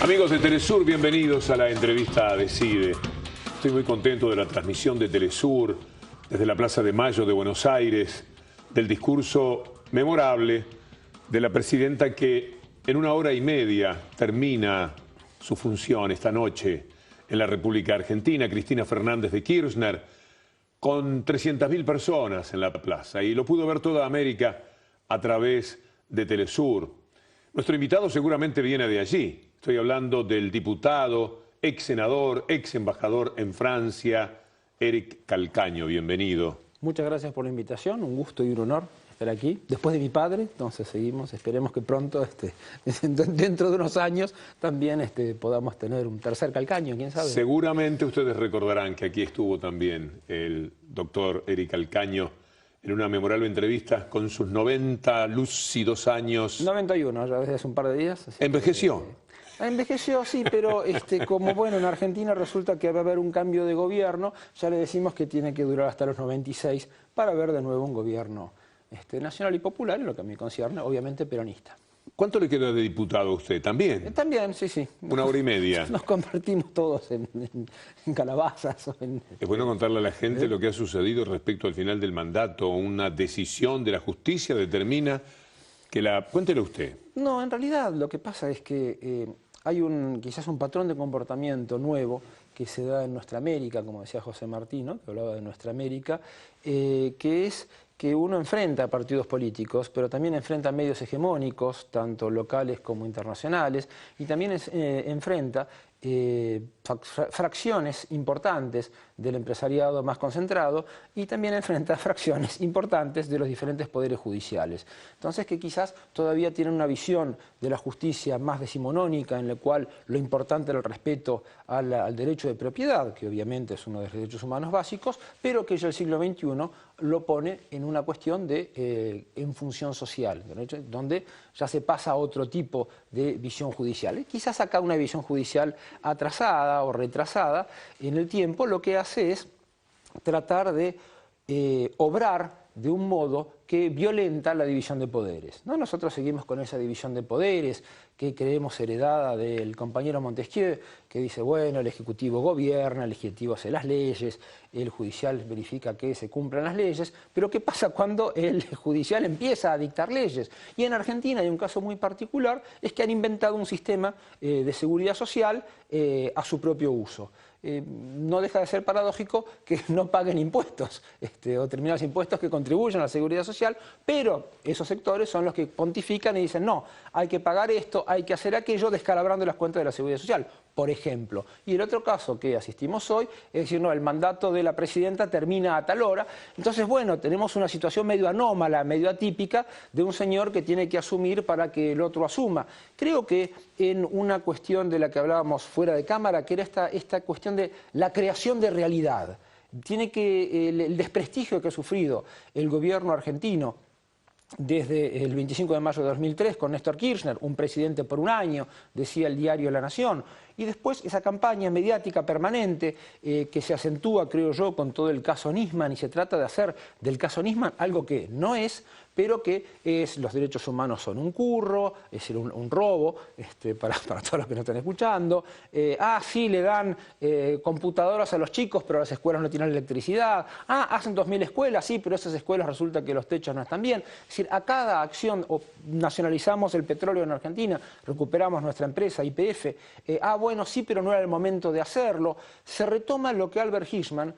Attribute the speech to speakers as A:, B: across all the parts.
A: Amigos de Telesur, bienvenidos a la entrevista a Decide. Estoy muy contento de la transmisión de Telesur desde la Plaza de Mayo de Buenos Aires, del discurso memorable de la presidenta que en 1 hora y media termina su función esta noche en la República Argentina, Cristina Fernández de Kirchner, con 300.000 personas en la plaza. Y lo pudo ver toda América a través de Telesur. Nuestro invitado seguramente viene de allí. Estoy hablando del diputado, ex senador, ex embajador en Francia, Eric Calcaño. Bienvenido.
B: Muchas gracias por la invitación, un gusto y un honor estar aquí. Después de mi padre, entonces seguimos, esperemos que pronto, dentro de unos años, también podamos tener un tercer Calcaño, quién sabe.
A: Seguramente ustedes recordarán que aquí estuvo también el doctor Eric Calcaño en una memorable entrevista con sus 90 lúcidos años.
B: 91, ya desde hace un par de días.
A: ¿Envejeció?
B: Envejeció, sí, pero como bueno, en Argentina resulta que va a haber un cambio de gobierno, ya le decimos que tiene que durar hasta los 96 para ver de nuevo un gobierno nacional y popular, en lo que a mí concierne, obviamente peronista.
A: ¿Cuánto le queda de diputado a usted? ¿También?
B: También, sí, sí.
A: 1 hora y media.
B: Nos convertimos todos en calabazas.
A: Es bueno contarle a la gente lo que ha sucedido respecto al final del mandato. Una decisión de la justicia determina que la... Cuéntelo usted.
B: No, en realidad lo que pasa es que hay quizás un patrón de comportamiento nuevo que se da en nuestra América, como decía José Martí, ¿no?, que hablaba de nuestra América, que es que uno enfrenta a partidos políticos, pero también enfrenta a medios hegemónicos, tanto locales como internacionales, y también enfrenta fracciones importantes del empresariado más concentrado y también enfrenta fracciones importantes de los diferentes poderes judiciales. Entonces, que quizás todavía tienen una visión de la justicia más decimonónica, en la cual lo importante era el respeto al derecho de propiedad, que obviamente es uno de los derechos humanos básicos, pero que ya el siglo XXI lo pone en una cuestión en función social, donde ya se pasa a otro tipo de visión judicial. Quizás acá una visión judicial atrasada o retrasada en el tiempo lo que hace es tratar de obrar de un modo que violenta la división de poderes, ¿no? Nosotros seguimos con esa división de poderes que creemos heredada del compañero Montesquieu, que dice, bueno, el Ejecutivo gobierna, el Legislativo hace las leyes, el Judicial verifica que se cumplan las leyes, pero ¿qué pasa cuando el Judicial empieza a dictar leyes? Y en Argentina hay un caso muy particular, es que han inventado un sistema de seguridad social a su propio uso. No deja de ser paradójico que no paguen impuestos o determinados impuestos que contribuyen a la seguridad social, pero esos sectores son los que pontifican y dicen no, hay que pagar esto, hay que hacer aquello, descalabrando las cuentas de la seguridad social, por ejemplo. Y el otro caso que asistimos hoy es decir, no, el mandato de la presidenta termina a tal hora, entonces bueno, tenemos una situación medio anómala, medio atípica de un señor que tiene que asumir para que el otro asuma. Creo que en una cuestión de la que hablábamos fuera de cámara, que era esta cuestión de la creación de realidad. Tiene que el desprestigio que ha sufrido el gobierno argentino desde el 25 de mayo de 2003 con Néstor Kirchner, un presidente por un año, decía el diario La Nación, y después esa campaña mediática permanente que se acentúa, creo yo, con todo el caso Nisman, y se trata de hacer del caso Nisman algo que no es, pero que los derechos humanos son un curro, es decir, un robo, para todos los que nos están escuchando. Sí, le dan computadoras a los chicos, pero las escuelas no tienen electricidad. Hacen 2.000 escuelas, sí, pero esas escuelas resulta que los techos no están bien. Es decir, a cada acción, nacionalizamos el petróleo en Argentina, recuperamos nuestra empresa, YPF, bueno, sí, pero no era el momento de hacerlo. Se retoma lo que Albert Hirschman,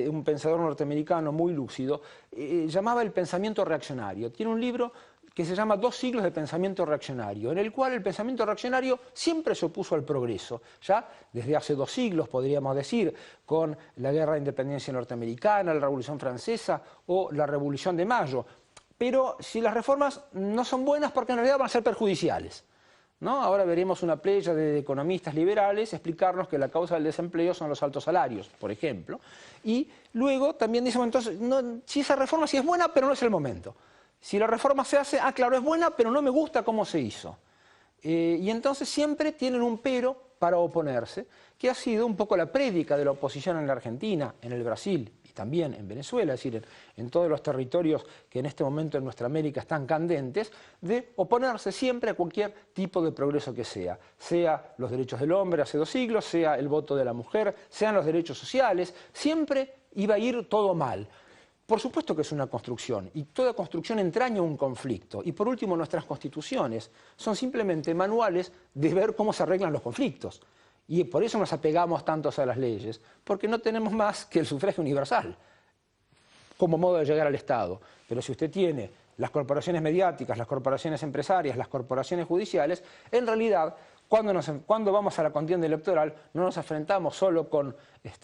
B: un pensador norteamericano muy lúcido, llamaba el pensamiento reaccionario. Tiene un libro que se llama 2 siglos de pensamiento reaccionario, en el cual el pensamiento reaccionario siempre se opuso al progreso, ya desde hace 2 siglos, podríamos decir, con la Guerra de Independencia norteamericana, la Revolución Francesa o la Revolución de Mayo. Pero si las reformas no son buenas, porque en realidad van a ser perjudiciales, ¿no? Ahora veremos una playa de economistas liberales explicarnos que la causa del desempleo son los altos salarios, por ejemplo. Y luego también dicen, entonces, no, si esa reforma sí es buena, pero no es el momento. Si la reforma se hace, claro, es buena, pero no me gusta cómo se hizo. Y entonces siempre tienen un pero para oponerse, que ha sido un poco la prédica de la oposición en la Argentina, en el Brasil y también en Venezuela, es decir, en todos los territorios que en este momento en nuestra América están candentes, de oponerse siempre a cualquier tipo de progreso que sea los derechos del hombre hace 2 siglos, sea el voto de la mujer, sean los derechos sociales, siempre iba a ir todo mal. Por supuesto que es una construcción, y toda construcción entraña un conflicto. Y por último, nuestras constituciones son simplemente manuales de ver cómo se arreglan los conflictos. Y por eso nos apegamos tantos a las leyes, porque no tenemos más que el sufragio universal como modo de llegar al Estado. Pero si usted tiene las corporaciones mediáticas, las corporaciones empresarias, las corporaciones judiciales, en realidad, cuando vamos a la contienda electoral, no nos enfrentamos solo con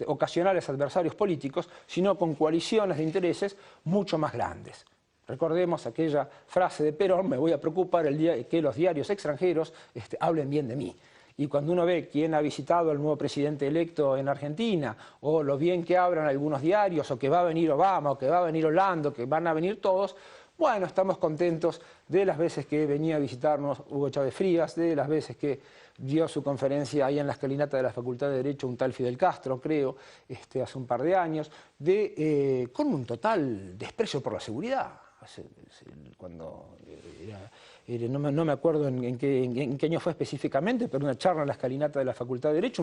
B: ocasionales adversarios políticos, sino con coaliciones de intereses mucho más grandes. Recordemos aquella frase de Perón: me voy a preocupar el día que los diarios extranjeros hablen bien de mí. Y cuando uno ve quién ha visitado al nuevo presidente electo en Argentina, o lo bien que hablan algunos diarios, o que va a venir Obama, o que va a venir Hollande, o que van a venir todos, bueno, estamos contentos de las veces que venía a visitarnos Hugo Chávez Frías, de las veces que dio su conferencia ahí en la escalinata de la Facultad de Derecho un tal Fidel Castro, creo, hace un par de años, con un total desprecio por la seguridad. Cuando no me acuerdo en qué año fue específicamente, pero una charla en la escalinata de la Facultad de Derecho,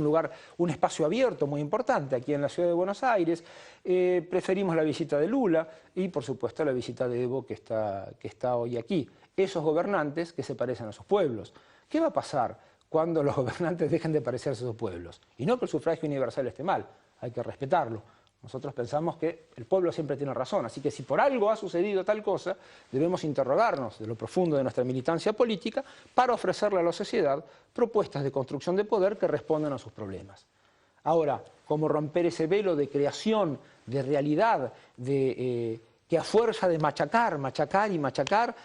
B: un espacio abierto muy importante aquí en la ciudad de Buenos Aires. Preferimos la visita de Lula y, por supuesto, la visita de Evo que está hoy aquí. Esos gobernantes que se parecen a sus pueblos. ¿Qué va a pasar cuando los gobernantes dejen de parecerse a sus pueblos? Y no que el sufragio universal esté mal, hay que respetarlo. Nosotros pensamos que el pueblo siempre tiene razón, así que si por algo ha sucedido tal cosa, debemos interrogarnos de lo profundo de nuestra militancia política para ofrecerle a la sociedad propuestas de construcción de poder que respondan a sus problemas. Ahora, ¿cómo romper ese velo de creación, de realidad, que a fuerza de machacar y machacar,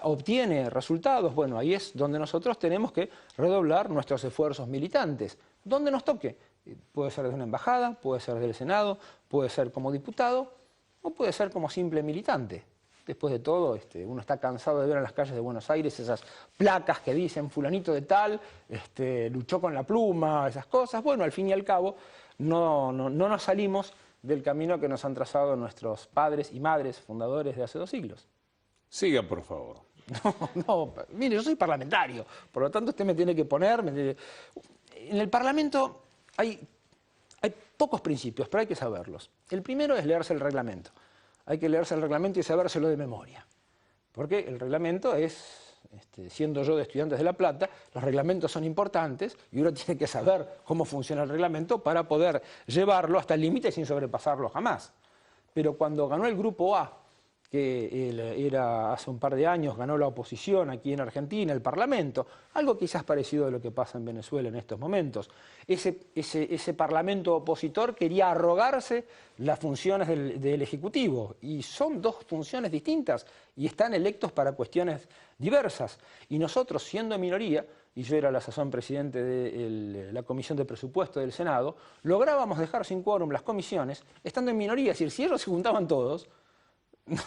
B: obtiene resultados? Bueno, ahí es donde nosotros tenemos que redoblar nuestros esfuerzos militantes, donde nos toque. Puede ser desde una embajada, puede ser del Senado, puede ser como diputado o puede ser como simple militante. Después de todo, uno está cansado de ver en las calles de Buenos Aires esas placas que dicen fulanito de tal, luchó con la pluma, esas cosas. Bueno, al fin y al cabo, no nos salimos del camino que nos han trazado nuestros padres y madres fundadores de hace 2 siglos.
A: Siga, por favor.
B: No, mire, yo soy parlamentario, por lo tanto usted me tiene que poner... En el Parlamento hay pocos principios, pero hay que saberlos. El primero es leerse el reglamento. Hay que leerse el reglamento y sabérselo de memoria. Porque el reglamento es, siendo yo de Estudiantes de La Plata, los reglamentos son importantes y uno tiene que saber cómo funciona el reglamento para poder llevarlo hasta el límite sin sobrepasarlo jamás. Pero cuando ganó el Grupo A, que hace un par de años, ganó la oposición aquí en Argentina, el Parlamento, algo quizás parecido a lo que pasa en Venezuela en estos momentos. Ese Parlamento opositor quería arrogarse las funciones del Ejecutivo, y son 2 funciones distintas, y están electos para cuestiones diversas. Y nosotros, siendo minoría, y yo era a la sazón presidente de la Comisión de Presupuesto del Senado, lográbamos dejar sin quórum las comisiones, estando en minoría. Es decir, si ellos se juntaban todos,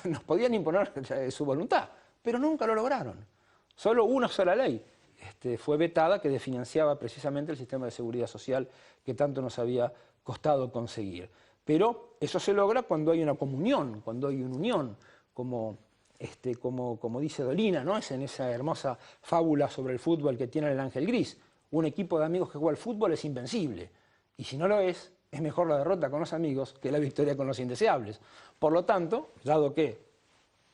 B: nos podían imponer su voluntad, pero nunca lo lograron. Solo una sola ley fue vetada, que desfinanciaba precisamente el sistema de seguridad social que tanto nos había costado conseguir. Pero eso se logra cuando hay una comunión, cuando hay una unión, como dice Dolina, ¿no? Es en esa hermosa fábula sobre el fútbol que tiene el Ángel Gris. Un equipo de amigos que juega al fútbol es invencible, y si no lo es mejor la derrota con los amigos que la victoria con los indeseables. Por lo tanto, dado que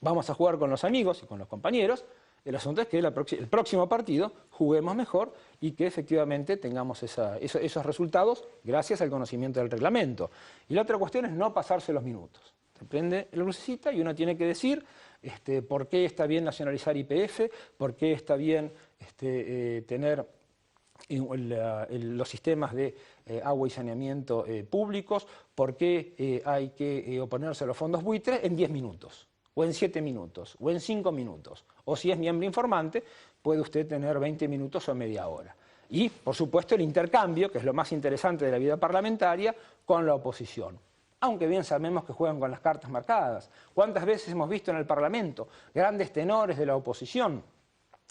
B: vamos a jugar con los amigos y con los compañeros, el asunto es que el próximo partido juguemos mejor y que efectivamente tengamos esos resultados gracias al conocimiento del reglamento. Y la otra cuestión es no pasarse los minutos. Se prende la lucecita y uno tiene que decir por qué está bien nacionalizar YPF, por qué está bien tener los sistemas de agua y saneamiento públicos, por qué hay que oponerse a los fondos buitres en 10 minutos, o en 7 minutos, o en 5 minutos. O si es miembro informante, puede usted tener 20 minutos o media hora. Y, por supuesto, el intercambio, que es lo más interesante de la vida parlamentaria, con la oposición. Aunque bien sabemos que juegan con las cartas marcadas. ¿Cuántas veces hemos visto en el Parlamento grandes tenores de la oposición,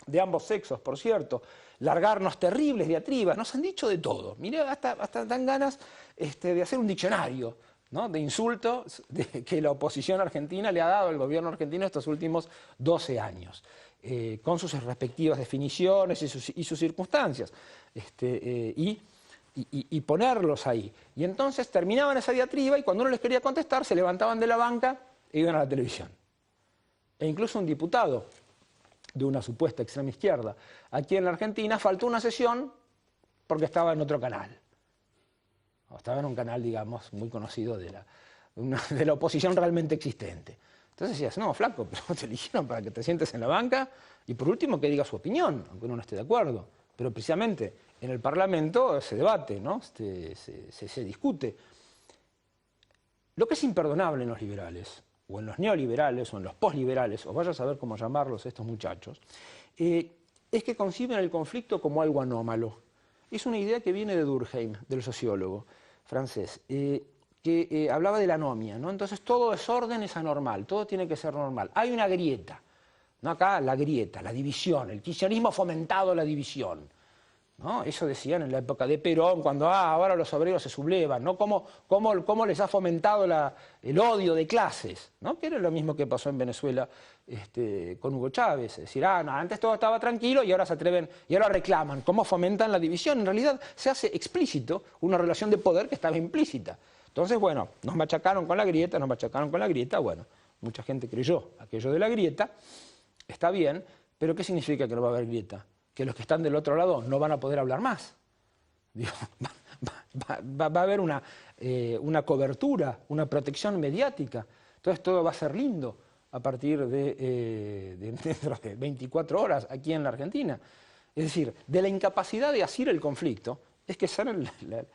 B: de ambos sexos, por cierto, largarnos terribles diatribas? Nos han dicho de todo. Mirá, hasta dan ganas de hacer un diccionario ¿no?, de insultos que la oposición argentina le ha dado al gobierno argentino estos últimos 12 años, con sus respectivas definiciones y sus circunstancias, y ponerlos ahí. Y entonces terminaban esa diatriba y cuando uno les quería contestar se levantaban de la banca e iban a la televisión. E incluso un diputado de una supuesta extrema izquierda aquí en la Argentina faltó una sesión porque estaba en otro canal. Estaba en un canal, digamos, muy conocido de la oposición realmente existente. Entonces decías, no, flaco, pero te eligieron para que te sientes en la banca y por último que diga su opinión, aunque uno no esté de acuerdo. Pero precisamente en el Parlamento se debate, ¿no? Se discute. Lo que es imperdonable en los liberales, o en los neoliberales, o en los posliberales, o vaya a saber cómo llamarlos estos muchachos, es que conciben el conflicto como algo anómalo. Es una idea que viene de Durkheim, del sociólogo francés, que hablaba de la anomia, ¿no? Entonces todo desorden es anormal, todo tiene que ser normal. Hay una grieta, ¿no? Acá la grieta, la división, el kirchnerismo ha fomentado la división, ¿no? Eso decían en la época de Perón, cuando ahora los obreros se sublevan, ¿no? ¿Cómo les ha fomentado el odio de clases, ¿no? Que era lo mismo que pasó en Venezuela con Hugo Chávez. Es decir, no, antes todo estaba tranquilo y ahora se atreven, y ahora reclaman. ¿Cómo fomentan la división? En realidad se hace explícito una relación de poder que estaba implícita. Entonces, bueno, nos machacaron con la grieta, bueno, mucha gente creyó aquello de la grieta, está bien, pero ¿qué significa que no va a haber grieta? Que los que están del otro lado no van a poder hablar más. Digo, va a haber una cobertura, una protección mediática. Entonces todo va a ser lindo a partir de dentro de 24 horas aquí en la Argentina. Es decir, de la incapacidad de asir el conflicto es que salen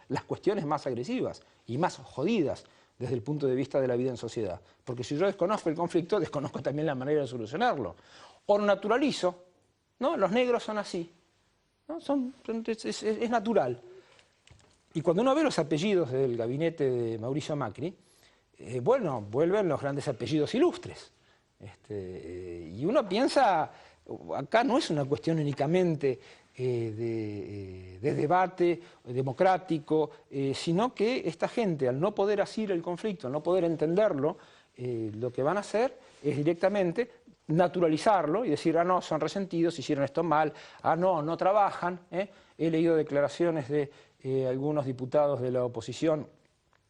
B: las cuestiones más agresivas y más jodidas desde el punto de vista de la vida en sociedad. Porque si yo desconozco el conflicto, desconozco también la manera de solucionarlo. O naturalizo, ¿no? Los negros son así, ¿no? Es natural. Y cuando uno ve los apellidos del gabinete de Mauricio Macri, bueno, vuelven los grandes apellidos ilustres. Y uno piensa, acá no es una cuestión únicamente de debate democrático, sino que esta gente, al no poder asir el conflicto, al no poder entenderlo, lo que van a hacer es directamente naturalizarlo y decir, no, son resentidos, hicieron esto mal, no trabajan. He leído declaraciones de algunos diputados de la oposición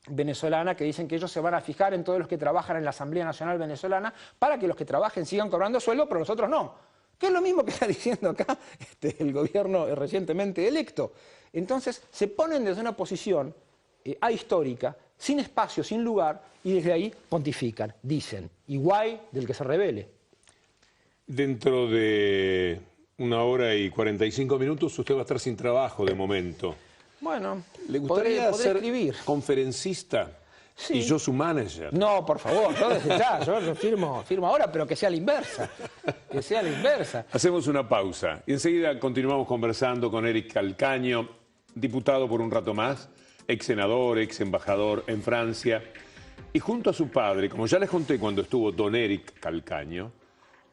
B: venezolana que dicen que ellos se van a fijar en todos los que trabajan en la Asamblea Nacional Venezolana para que los que trabajen sigan cobrando sueldo, pero los otros no. Que es lo mismo que está diciendo acá el gobierno recientemente electo. Entonces se ponen desde una posición ahistórica, sin espacio, sin lugar, y desde ahí pontifican, dicen, y guay del que se rebele.
A: Dentro de 1 hora y 45 minutos usted va a estar sin trabajo de momento.
B: Bueno,
A: ¿le gustaría
B: podré
A: ser
B: escribir
A: conferencista? Sí. Y yo su manager.
B: No, por favor, yo desde ya, yo firmo ahora, pero que sea la inversa. Que sea la inversa.
A: Hacemos una pausa y enseguida continuamos conversando con Eric Calcaño, diputado por un rato más, ex senador, ex embajador en Francia. Y junto a su padre, como ya les conté cuando estuvo don Eric Calcaño,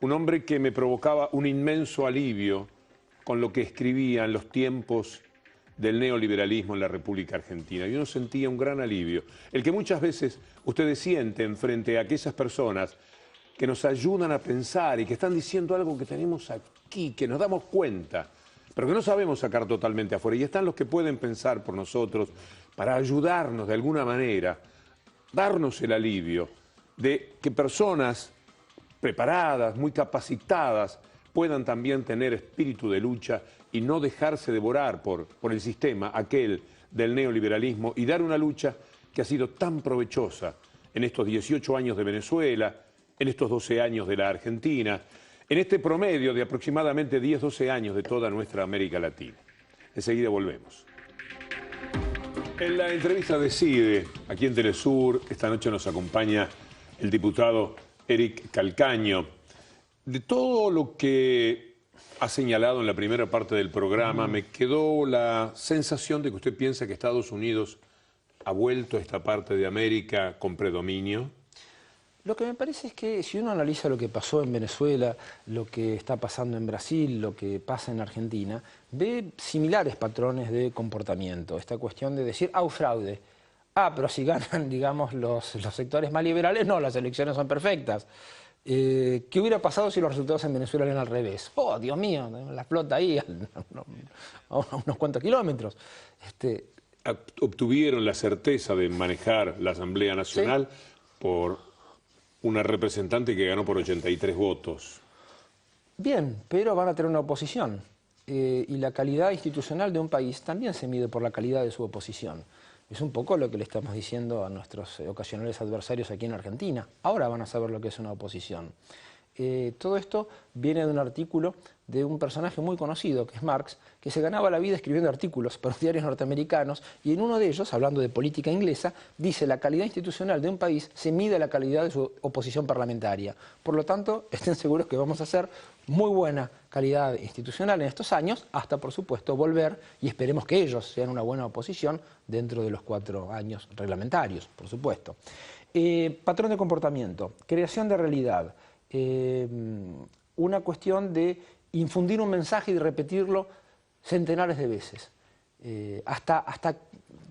A: un hombre que me provocaba un inmenso alivio con lo que escribía en los tiempos del neoliberalismo en la República Argentina. Y uno sentía un gran alivio, el que muchas veces ustedes sienten frente a aquellas personas que nos ayudan a pensar y que están diciendo algo que tenemos aquí, que nos damos cuenta, pero que no sabemos sacar totalmente afuera. Y están los que pueden pensar por nosotros para ayudarnos de alguna manera, darnos el alivio de que personas preparadas, muy capacitadas, puedan también tener espíritu de lucha y no dejarse devorar por el sistema, aquel del neoliberalismo, y dar una lucha que ha sido tan provechosa en estos 18 años de Venezuela, en estos 12 años de la Argentina, en este promedio de aproximadamente 10-12 años de toda nuestra América Latina. Enseguida volvemos. En la entrevista Decide, aquí en Telesur, esta noche nos acompaña el diputado Eric Calcaño. De todo lo que ha señalado en la primera parte del programa, me quedó la sensación de que usted piensa que Estados Unidos ha vuelto a esta parte de América con predominio.
B: Lo que me parece es que si uno analiza lo que pasó en Venezuela, lo que está pasando en Brasil, lo que pasa en Argentina, ve similares patrones de comportamiento. Esta cuestión de decir, fraude, pero si ganan, digamos, los sectores más liberales, no, las elecciones son perfectas. ¿Qué hubiera pasado si los resultados en Venezuela eran al revés? Oh, Dios mío, la flota ahí a unos cuantos kilómetros.
A: Obtuvieron la certeza de manejar la Asamblea Nacional
B: ¿Sí?
A: por una representante que ganó por 83 votos.
B: Bien, pero van a tener una oposición. Y la calidad institucional de un país también se mide por la calidad de su oposición. Es un poco lo que le estamos diciendo a nuestros ocasionales adversarios aquí en Argentina. Ahora van a saber lo que es una oposición. Todo esto viene de un artículo de un personaje muy conocido, que es Marx, que se ganaba la vida escribiendo artículos para los diarios norteamericanos, y en uno de ellos, hablando de política inglesa, dice: la calidad institucional de un país se mide a la calidad de su oposición parlamentaria. Por lo tanto, estén seguros que vamos a hacer muy buena calidad institucional en estos años, hasta, por supuesto, volver, y esperemos que ellos sean una buena oposición dentro de los 4 años reglamentarios, por supuesto. Patrón de comportamiento, creación de realidad. Una cuestión de infundir un mensaje y repetirlo centenares de veces.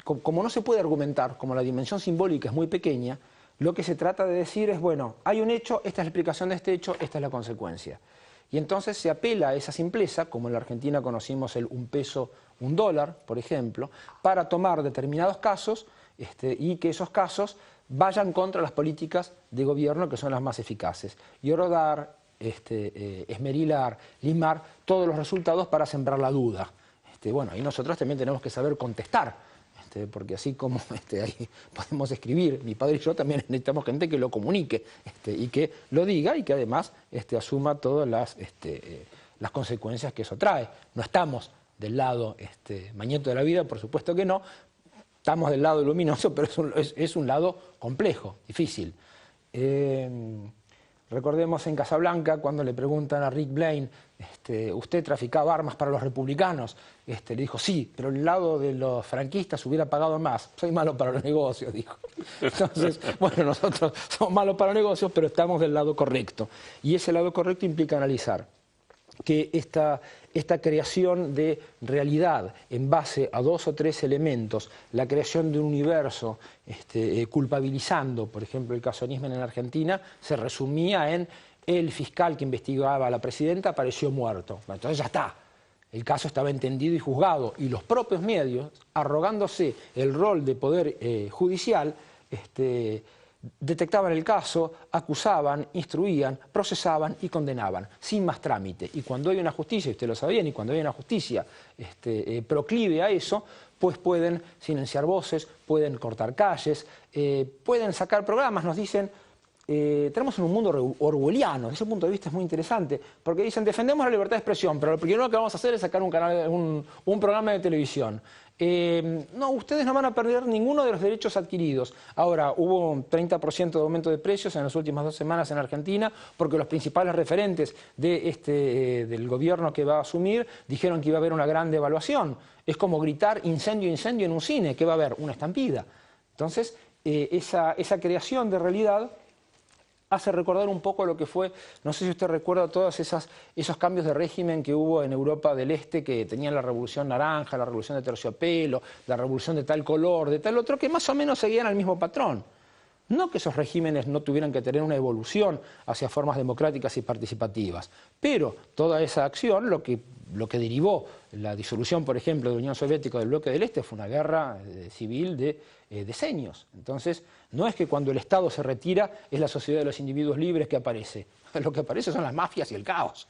B: Como no se puede argumentar, como la dimensión simbólica es muy pequeña, lo que se trata de decir es, bueno, hay un hecho, esta es la explicación de este hecho, esta es la consecuencia. Y entonces se apela a esa simpleza, como en la Argentina conocimos el un peso, un dólar, por ejemplo, para tomar determinados casos y que esos casos vayan contra las políticas de gobierno que son las más eficaces. Y orodar, esmerilar, limar todos los resultados para sembrar la duda. Bueno, y nosotros también tenemos que saber contestar, porque así como ahí podemos escribir, mi padre y yo también necesitamos gente que lo comunique y que lo diga y que además asuma todas las consecuencias que eso trae. No estamos del lado mañeto de la vida, por supuesto que no. Estamos del lado luminoso, pero es un lado complejo, difícil. Recordemos en Casablanca, cuando le preguntan a Rick Blaine, ¿usted traficaba armas para los republicanos? Le dijo, sí, pero el lado de los franquistas hubiera pagado más. Soy malo para los negocios, dijo. Entonces, bueno, nosotros somos malos para los negocios, pero estamos del lado correcto. Y ese lado correcto implica analizar que esta creación de realidad en base a 2 o 3 elementos, la creación de un universo culpabilizando, por ejemplo, el caso Nisman en Argentina, se resumía en el fiscal que investigaba a la presidenta apareció muerto. Entonces ya está, el caso estaba entendido y juzgado, y los propios medios, arrogándose el rol de poder judicial, detectaban el caso, acusaban, instruían, procesaban y condenaban, sin más trámite. Y cuando hay una justicia, y ustedes lo sabían, y cuando hay una justicia proclive a eso, pues pueden silenciar voces, pueden cortar calles, pueden sacar programas, nos dicen. Tenemos un mundo orwelliano, desde ese punto de vista es muy interesante, porque dicen, defendemos la libertad de expresión, pero lo primero que vamos a hacer es sacar un programa de televisión. No, ustedes no van a perder ninguno de los derechos adquiridos. Ahora, hubo un 30% de aumento de precios en las últimas 2 semanas en Argentina, porque los principales referentes del gobierno que va a asumir dijeron que iba a haber una gran devaluación. Es como gritar incendio, incendio en un cine, ¿qué va a haber? Una estampida. Entonces, esa creación de realidad hace recordar un poco lo que fue, no sé si usted recuerda todos esos cambios de régimen que hubo en Europa del Este, que tenían la Revolución Naranja, la Revolución de Terciopelo, la Revolución de tal color, de tal otro, que más o menos seguían al mismo patrón. No que esos regímenes no tuvieran que tener una evolución hacia formas democráticas y participativas, pero toda esa acción, lo que derivó la disolución, por ejemplo, de la Unión Soviética del bloque del Este, fue una guerra civil de decenios. Entonces, no es que cuando el Estado se retira es la sociedad de los individuos libres que aparece. Lo que aparece son las mafias y el caos.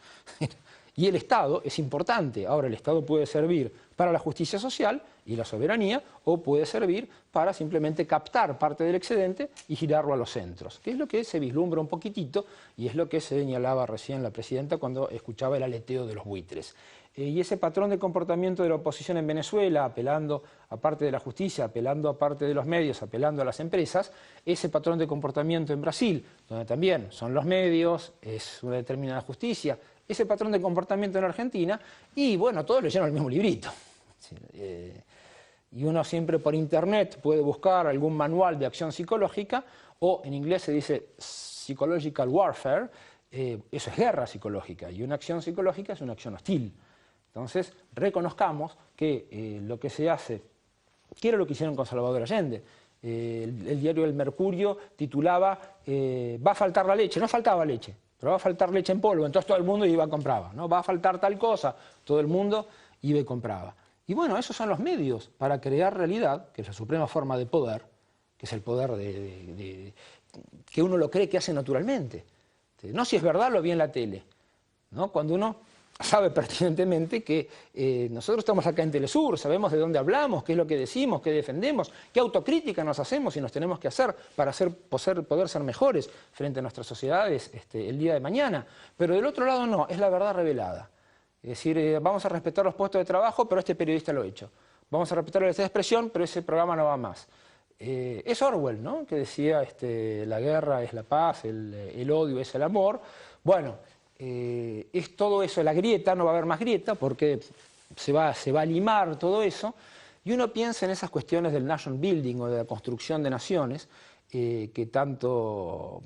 B: Y el Estado es importante. Ahora, el Estado puede servir para la justicia social y la soberanía, o puede servir para simplemente captar parte del excedente y girarlo a los centros, que es lo que se vislumbra un poquitito y es lo que señalaba recién la presidenta cuando escuchaba el aleteo de los buitres. Y ese patrón de comportamiento de la oposición en Venezuela, apelando a parte de la justicia, apelando a parte de los medios, apelando a las empresas, ese patrón de comportamiento en Brasil, donde también son los medios, es una determinada justicia, ese patrón de comportamiento en Argentina, y bueno, todos leyeron el mismo librito. Y uno siempre por internet puede buscar algún manual de acción psicológica, o en inglés se dice psychological warfare, eso es guerra psicológica, y una acción psicológica es una acción hostil. Entonces, reconozcamos que lo que se hace, que era lo que hicieron con Salvador Allende, El diario El Mercurio titulaba va a faltar la leche. No faltaba leche, pero va a faltar leche en polvo. Entonces todo el mundo iba y compraba, ¿no? Va a faltar tal cosa, todo el mundo iba y compraba. Y bueno, esos son los medios para crear realidad, que es la suprema forma de poder, que es el poder que uno lo cree que hace naturalmente. No si es verdad lo vi en la tele, ¿no? Cuando uno sabe pertinentemente que nosotros estamos acá en Telesur, sabemos de dónde hablamos, qué es lo que decimos, qué defendemos, qué autocrítica nos hacemos y nos tenemos que hacer para poder ser mejores frente a nuestras sociedades el día de mañana. Pero del otro lado no, es la verdad revelada. Es decir, vamos a respetar los puestos de trabajo, pero este periodista lo ha hecho. Vamos a respetar la libertad de expresión, pero ese programa no va más. Es Orwell, ¿no?, que decía la guerra es la paz, el odio es el amor. Bueno, es todo eso, la grieta, no va a haber más grieta porque se va a limar todo eso, y uno piensa en esas cuestiones del nation building o de la construcción de naciones que tanto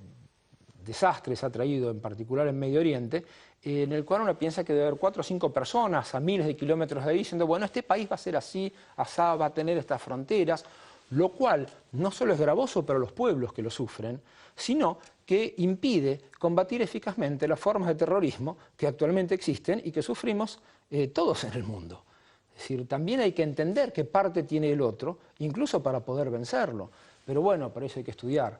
B: desastres ha traído, en particular en Medio Oriente, en el cual uno piensa que debe haber 4 o 5 personas a miles de kilómetros de ahí diciendo, bueno, este país va a ser así, asá, va a tener estas fronteras, lo cual no solo es gravoso para los pueblos que lo sufren, sino que impide combatir eficazmente las formas de terrorismo que actualmente existen y que sufrimos todos en el mundo. Es decir, también hay que entender qué parte tiene el otro, incluso para poder vencerlo. Pero bueno, para eso hay que estudiar,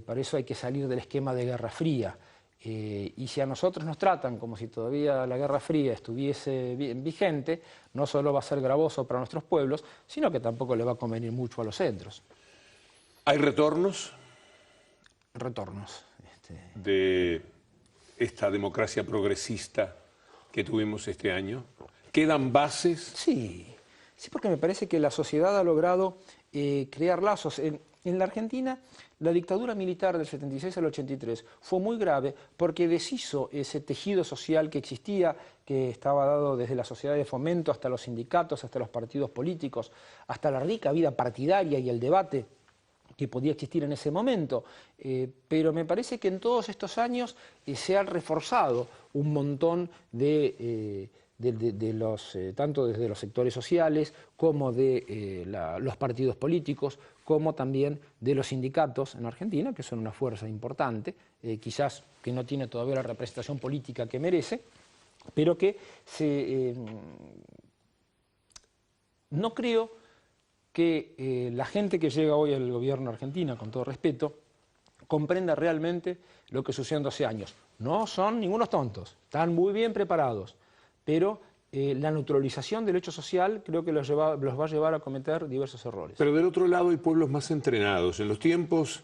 B: para eso hay que salir del esquema de Guerra Fría. Y si a nosotros nos tratan como si todavía la Guerra Fría estuviese vigente, no solo va a ser gravoso para nuestros pueblos, sino que tampoco le va a convenir mucho a los centros.
A: ¿Hay retornos?
B: Retornos.
A: De esta democracia progresista que tuvimos este año. ¿Quedan bases?
B: Sí, porque me parece que la sociedad ha logrado crear lazos. En la Argentina, la dictadura militar del 76 al 83 fue muy grave porque deshizo ese tejido social que existía, que estaba dado desde la sociedad de fomento hasta los sindicatos, hasta los partidos políticos, hasta la rica vida partidaria y el debate que podía existir en ese momento, pero me parece que en todos estos años se ha reforzado un montón tanto desde los sectores sociales como de los partidos políticos, como también de los sindicatos en Argentina, que son una fuerza importante, quizás que no tiene todavía la representación política que merece, pero que no creo que la gente que llega hoy al gobierno argentino, con todo respeto, comprenda realmente lo que sucedió en 12 años. No son ningunos tontos, están muy bien preparados, pero la neutralización del hecho social creo que los va a llevar a cometer diversos errores.
A: Pero del otro lado hay pueblos más entrenados. En los tiempos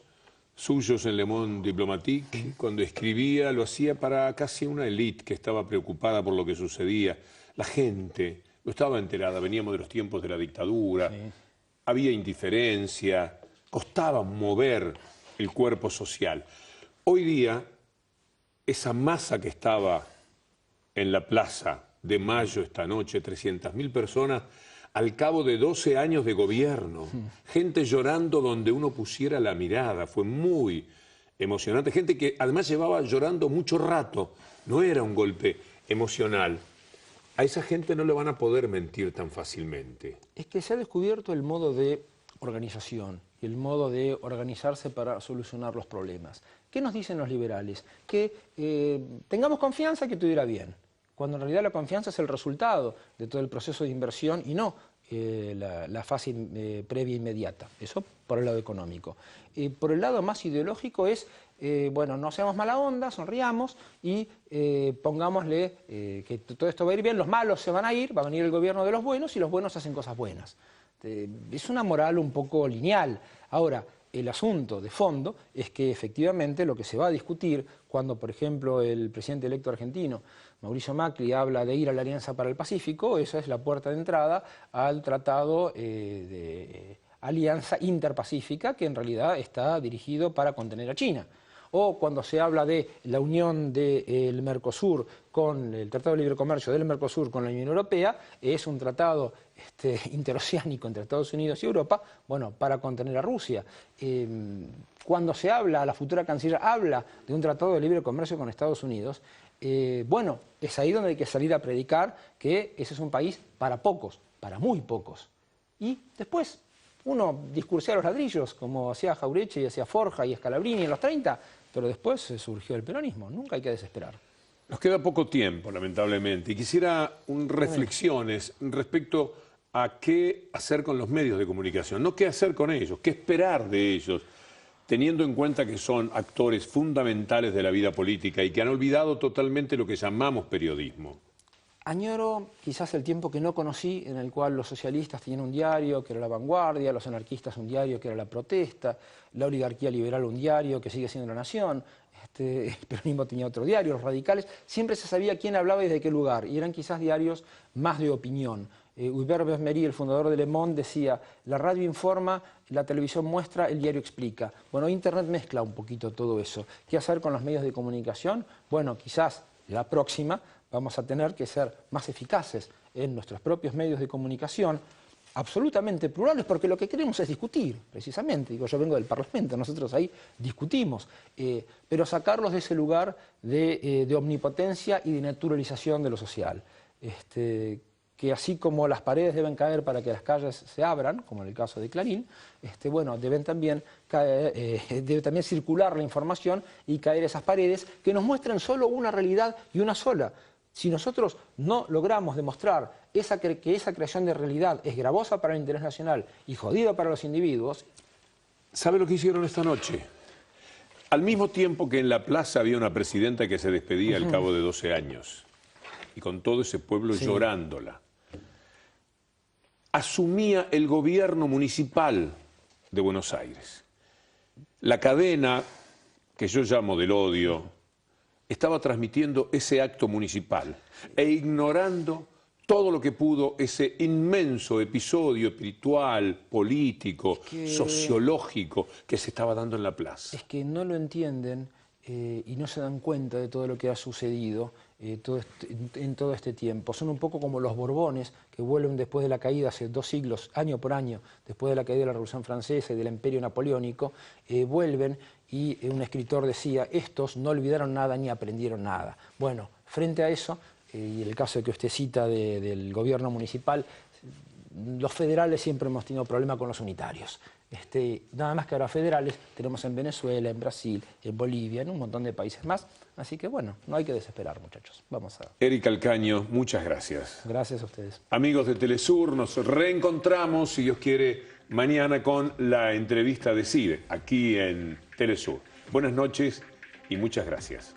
A: suyos en Le Monde Diplomatique, cuando escribía, lo hacía para casi una élite que estaba preocupada por lo que sucedía. La gente no estaba enterada, veníamos de los tiempos de la dictadura. Sí. Había indiferencia, costaba mover el cuerpo social. Hoy día, esa masa que estaba en la Plaza de Mayo esta noche, 300.000 personas, al cabo de 12 años de gobierno, gente llorando donde uno pusiera la mirada, fue muy emocionante. Gente que además llevaba llorando mucho rato, no era un golpe emocional. A esa gente no le van a poder mentir tan fácilmente.
B: Es que se ha descubierto el modo de organización y el modo de organizarse para solucionar los problemas. ¿Qué nos dicen los liberales? Que tengamos confianza que todo irá bien, cuando en realidad la confianza es el resultado de todo el proceso de inversión y no la fase previa inmediata. Eso por el lado económico. Por el lado más ideológico es, bueno, no seamos mala onda, sonriamos y pongámosle que todo esto va a ir bien, los malos se van a ir, va a venir el gobierno de los buenos y los buenos hacen cosas buenas. Es una moral un poco lineal. Ahora, el asunto de fondo es que efectivamente lo que se va a discutir cuando, por ejemplo, el presidente electo argentino, Mauricio Macri, habla de ir a la Alianza para el Pacífico, esa es la puerta de entrada al tratado de Alianza Interpacífica, que en realidad está dirigido para contener a China. O cuando se habla de la unión del Mercosur con el Tratado de Libre Comercio del Mercosur con la Unión Europea, es un tratado interoceánico entre Estados Unidos y Europa, bueno, para contener a Rusia. Cuando se habla, la futura canciller habla de un Tratado de Libre Comercio con Estados Unidos, bueno, es ahí donde hay que salir a predicar que ese es un país para pocos, para muy pocos. Y después Uno discursea a los ladrillos, como hacía Jauretche y hacía Forja y Scalabrini en los 30, pero después surgió el peronismo. Nunca hay que desesperar.
A: Nos queda poco tiempo, lamentablemente, y quisiera reflexiones respecto a qué hacer con los medios de comunicación. No qué hacer con ellos, qué esperar de ellos, teniendo en cuenta que son actores fundamentales de la vida política y que han olvidado totalmente lo que llamamos periodismo.
B: Añoro quizás el tiempo que no conocí, en el cual los socialistas tenían un diario que era La Vanguardia, los anarquistas un diario que era La Protesta, la oligarquía liberal un diario que sigue siendo La Nación, el peronismo tenía otro diario, los radicales, siempre se sabía quién hablaba y desde qué lugar, y eran quizás diarios más de opinión. Hubert Besmery, el fundador de Le Monde, decía: la radio informa, la televisión muestra, el diario explica. Bueno, Internet mezcla un poquito todo eso. ¿Qué hacer con los medios de comunicación? Bueno, quizás la próxima vamos a tener que ser más eficaces en nuestros propios medios de comunicación, absolutamente plurales, porque lo que queremos es discutir, precisamente. Digo, yo vengo del Parlamento, nosotros ahí discutimos, pero sacarlos de ese lugar de omnipotencia y de naturalización de lo social. Que así como las paredes deben caer para que las calles se abran, como en el caso de Clarín, bueno, debe también circular la información y caer esas paredes que nos muestran solo una realidad y una sola. Si nosotros no logramos demostrar que esa creación de realidad es gravosa para el interés nacional y jodida para los individuos...
A: ¿Sabe lo que hicieron esta noche? Al mismo tiempo que en la plaza había una presidenta que se despedía al cabo de 12 años, y con todo ese pueblo llorándola, asumía el gobierno municipal de Buenos Aires. La cadena, que yo llamo del odio, estaba transmitiendo ese acto municipal e ignorando todo lo que pudo ese inmenso episodio espiritual, político, sociológico que se estaba dando en la plaza.
B: Es que no lo entienden y no se dan cuenta de todo lo que ha sucedido en todo este tiempo. Son un poco como los Borbones, que vuelven después de la caída, hace 2 siglos, año por año, después de la caída de la Revolución Francesa y del Imperio Napoleónico, vuelven y un escritor decía: estos no olvidaron nada ni aprendieron nada. Bueno, frente a eso, y en el caso que usted cita del gobierno municipal, los federales siempre hemos tenido problema con los unitarios. Nada más que ahora federales tenemos en Venezuela, en Brasil, en Bolivia, en un montón de países más. Así que bueno, no hay que desesperar, muchachos. Vamos a...
A: Eric Calcaño, muchas gracias.
B: Gracias a ustedes.
A: Amigos de Telesur, nos reencontramos, si Dios quiere, mañana con la entrevista de CIDE, aquí en Telesur. Buenas noches y muchas gracias.